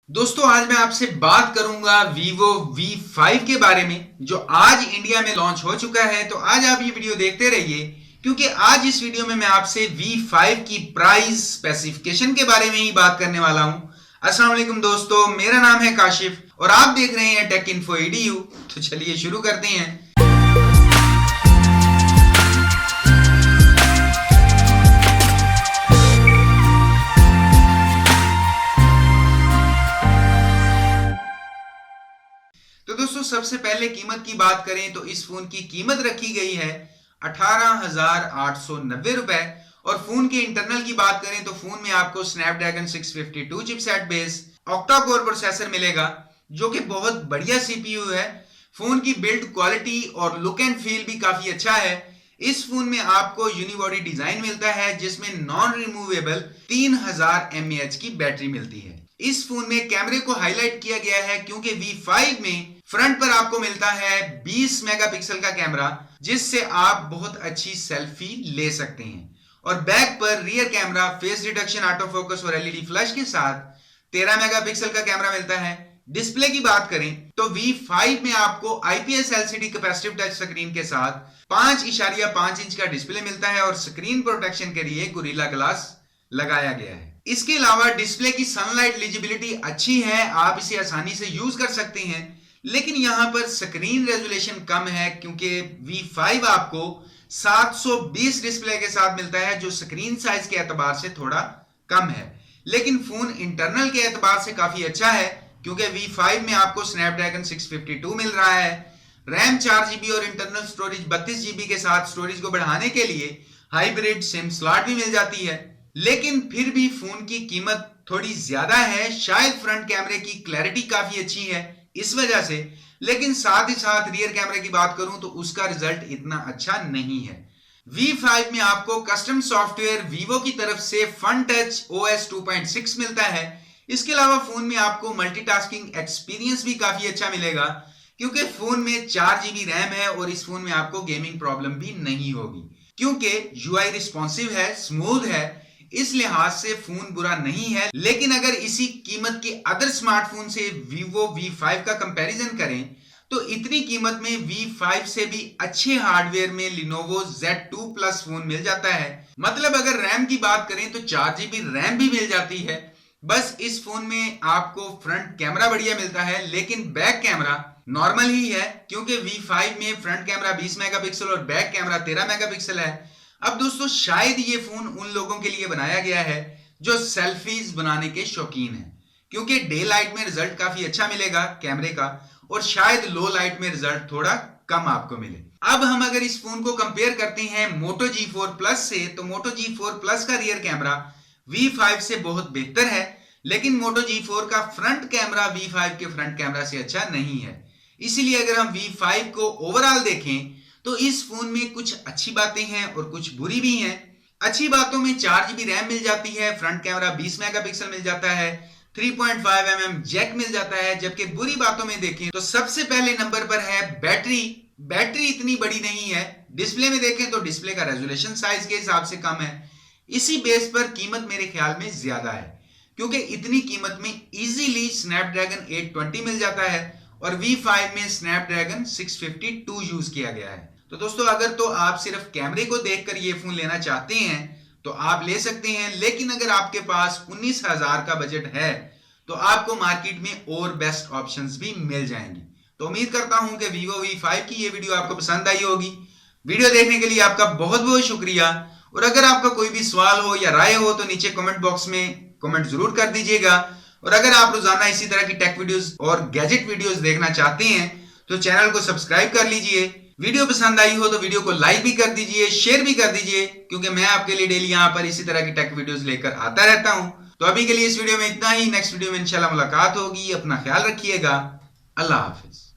दोस्तों आज मैं आपसे बात करूंगा Vivo V5 के बारे में जो आज इंडिया में लॉन्च हो चुका है। तो आज आप ये वीडियो देखते रहिए क्योंकि आज इस वीडियो में मैं आपसे V5 की प्राइस स्पेसिफिकेशन के बारे में ही बात करने वाला हूं। अस्सलाम वालेकुम दोस्तों, मेरा नाम है काशिफ और आप देख रहे हैं टेक इन्फो EDU। तो चलिए शुरू करते हैं। तो दोस्तों सबसे पहले कीमत की बात करें तो इस फोन की कीमत रखी गई है 18,890 रुपए। और फोन के इंटरनल की बात करें तो फोन में आपको Snapdragon 652 chipset base octa core processor मिलेगा जो कि बहुत बढ़िया सीपीयू है। फोन की बिल्ड क्वालिटी और लुक एंड फील भी काफी अच्छा है। इस फोन में आपको यूनिबॉडी डिजाइन मिलता है जिसमें नॉन रिमूवेबल 3000 mAh की बैटरी मिलती है। इस फोन में कैमरे को हाईलाइट किया गया है क्योंकि V5 में फ्रंट पर आपको मिलता है 20 मेगापिक्सल का कैमरा जिससे आप बहुत अच्छी सेल्फी ले सकते हैं। और बैक पर rear camera face detection, auto focus और एलईडी फ्लैश के साथ 13 मेगापिक्सल का कैमरा मिलता है। डिस्प्ले की बात करें तो V5 में आपको IPS LCD capacitive touch screen के साथ 5.5 इंच का डिस्प्ले मिलता है और स्क्रीन प्रोटेक्शन के लिए गोरिल्ला ग्लास लगाया गया है। इसके अलावा डिस्प्ले की सनलाइट एलिजिबिलिटी अच्छी है, आप इसे आसानी से यूज कर सकते हैं। लेकिन यहां पर स्क्रीन रेजोल्यूशन कम है क्योंकि V5 आपको 720 डिस्प्ले के साथ मिलता है जो स्क्रीन साइज के एतबार से थोड़ा कम है। लेकिन फोन इंटरनल के एतबार से काफी अच्छा है क्योंकि V5 में आपको स्नैपड्रैगन 652 मिल रहा है। रैम 4GB और इंटरनल स्टोरेज 32GB के साथ स्टोरेज को बढ़ाने के लिए हाइब्रिड सिम स्लॉट भी मिल जाती है। लेकिन फिर भी फोन की कीमत थोड़ी ज्यादा है। शायद फ्रंट कैमरे की क्लैरिटी काफी अच्छी है इस वजह से, लेकिन साथ ही साथ रियर कैमरे की बात करूं तो उसका रिजल्ट इतना अच्छा नहीं है। V5 में आपको कस्टम सॉफ्टवेयर Vivo की तरफ से फन टच OS 2.6 मिलता है। इसके अलावा फोन में आपको मल्टीटास्किंग एक्सपीरियंस भी काफी अच्छा मिलेगा क्योंकि फोन में 4GB रैम है और इस फोन में आपको गेमिंग प्रॉब्लम भी नहीं होगी क्योंकि UI रिस्पॉन्सिव है, स्मूथ है, इस लिहाज से फोन बुरा नहीं है। लेकिन अगर इसी कीमत के अदर स्मार्टफोन से Vivo V5 का कंपैरिजन करें तो इतनी कीमत में V5 से भी अच्छे हार्डवेयर में Lenovo Z2 Plus फोन मिल जाता है। मतलब अगर रैम की बात करें तो 4GB रैम भी मिल जाती है। बस इस फोन में आपको फ्रंट कैमरा बढ़िया मिलता है लेकिन बैक कैमरा नॉर्मल ही है क्योंकि V5 में फ्रंट कैमरा 20 मेगापिक्सल और बैक कैमरा 13 मेगापिक्सल है। अब दोस्तों शायद ये फोन उन लोगों के लिए बनाया गया है जो सेल्फीज बनाने के शौकीन हैं क्योंकि डे लाइट में रिजल्ट काफी अच्छा मिलेगा कैमरे का और शायद लो लाइट में रिजल्ट थोड़ा कम आपको मिले। अब हम अगर इस फोन को कंपेयर करते हैं Moto G4 Plus से तो Moto G4 Plus का रियर कैमरा V5 से बहुत बेहतर है लेकिन Moto G4 का फ्रंट कैमरा V5 के फ्रंट कैमरा से अच्छा नहीं है। इसीलिए अगर हम V5 को ओवरऑल देखें तो इस फोन में कुछ अच्छी बातें हैं और कुछ बुरी भी हैं। अच्छी बातों में 4GB रैम मिल जाती है, फ्रंट कैमरा 20 मेगापिक्सल मिल जाता है, 3.5mm जैक मिल जाता है। जबकि बुरी बातों में देखें तो सबसे पहले नंबर पर है बैटरी इतनी बड़ी नहीं है। डिस्प्ले में देखें तो डिस्प्ले का रेजोल्यूशन साइज के हिसाब से कम है। इसी बेस पर कीमत मेरे ख्याल में ज्यादा है क्योंकि इतनी कीमत में इजीली स्नैपड्रैगन 820 मिल जाता है और V5 में स्नैपड्रैगन 652 यूज किया गया है। तो दोस्तों अगर तो आप सिर्फ कैमरे को देखकर ये फोन लेना चाहते हैं तो आप ले सकते हैं, लेकिन अगर आपके पास 19,000 का बजट है तो आपको मार्केट में और बेस्ट ऑप्शंस भी मिल जाएंगी। तो उम्मीद करता हूं कि Vivo V5 की ये वीडियो आपको पसंद आई होगी। वीडियो देखने के लिए आपका बहुत बहुत शुक्रिया। और अगर आपका कोई भी सवाल हो या राय हो तो नीचे कमेंट बॉक्स में कमेंट जरूर कर दीजिएगा। और अगर आप रोजाना इसी तरह की टेक वीडियोस और गैजेट वीडियोस देखना चाहते हैं तो चैनल को सब्सक्राइब कर लीजिए। वीडियो पसंद आई हो तो वीडियो को लाइक भी कर दीजिए, शेयर भी कर दीजिए क्योंकि मैं आपके लिए डेली यहाँ पर इसी तरह की टेक वीडियोस लेकर आता रहता हूँ। तो अभी के लिए इस वीडियो में इतना ही। नेक्स्ट वीडियो में इंशाल्लाह मुलाकात होगी। अपना ख्याल रखिएगा। अल्लाह हाफिज।